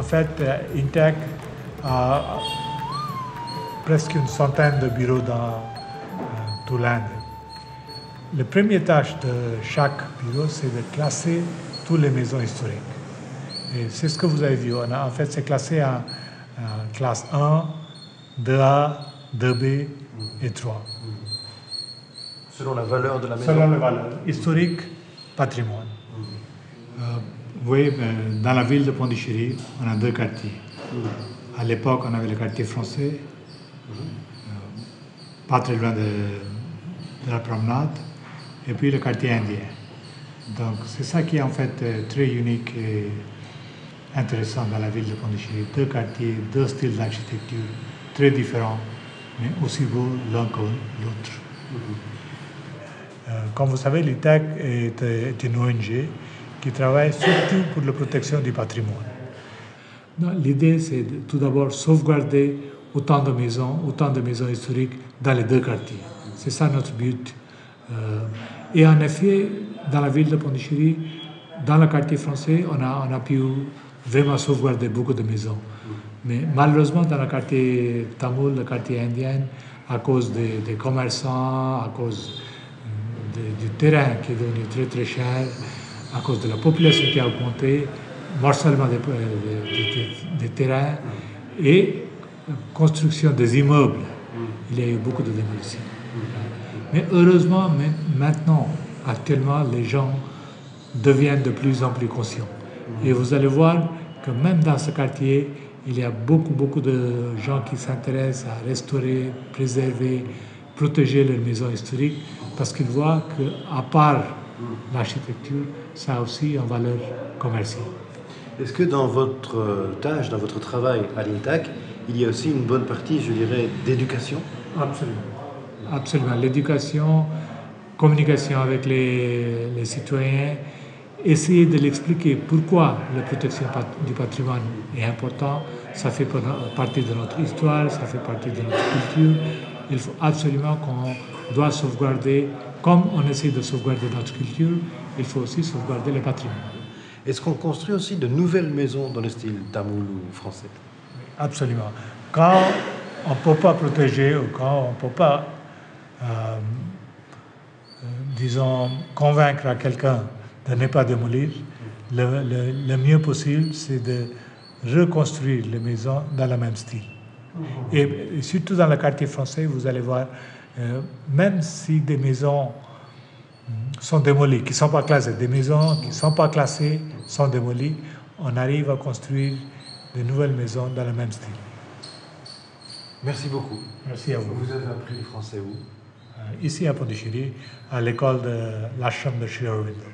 fait, Intech a presque une centaine de bureaux dans tout l'Inde. La première tâche de chaque bureau, c'est de classer toutes les maisons historiques. Et c'est ce que vous avez vu. En fait, c'est classé en classe 1, 2A, 2B et 3. Selon la valeur de la maison? Selon la valeur. Historique, patrimoine. Vous voyez, dans la ville de Pondichéry, on a deux quartiers. À l'époque, on avait le quartier français, pas très loin de la promenade, et puis le quartier indien. Donc, c'est ça qui est en fait très unique et intéressant dans la ville de Pondichéry. Deux quartiers, deux styles d'architecture très différents, mais aussi beaux l'un que l'autre. Comme vous savez, l'ITAC est une ONG qui travaille surtout pour la protection du patrimoine. L'idée, c'est tout d'abord sauvegarder autant de maisons historiques dans les deux quartiers. C'est ça notre but. Et en effet, dans la ville de Pondichéry, dans le quartier français, on a pu vraiment sauvegarder beaucoup de maisons. Mais malheureusement, dans le quartier tamoul, le quartier indien, à cause des commerçants, à cause du terrain qui est devenu très très cher, à cause de la population qui a augmenté, morcellement des terrains et construction des immeubles. Il y a eu beaucoup de démolitions. Mais heureusement, maintenant, actuellement, les gens deviennent de plus en plus conscients. Et vous allez voir que même dans ce quartier, il y a beaucoup de gens qui s'intéressent à restaurer, préserver, protéger leurs maisons historiques, parce qu'ils voient qu'à part l'architecture, ça a aussi une valeur commerciale. Est-ce que dans votre tâche, dans votre travail à l'INTAC, il y a aussi une bonne partie, je dirais, d'éducation? Absolument. Absolument. L'éducation, communication avec les citoyens, essayer de l'expliquer pourquoi la protection du patrimoine est importante. Ça fait partie de notre histoire, ça fait partie de notre culture. Il faut absolument qu'on doit sauvegarder, comme on essaie de sauvegarder notre culture, il faut aussi sauvegarder le patrimoine. Est-ce qu'on construit aussi de nouvelles maisons dans le style tamoul ou français? Absolument. Quand on ne peut pas protéger ou quand on ne peut pas, disons, convaincre à quelqu'un de ne pas démolir, le mieux possible, c'est de reconstruire les maisons dans le même style. Et surtout dans le quartier français, vous allez voir, même si des maisons sont démolies, qui ne sont pas classées, des maisons qui ne sont pas classées sont démolies, on arrive à construire de nouvelles maisons dans le même style. Merci beaucoup. Merci à vous. Vous avez appris le français où? Ici à Pondichéry, à l'école de l'ashram de Sri Aurobindo.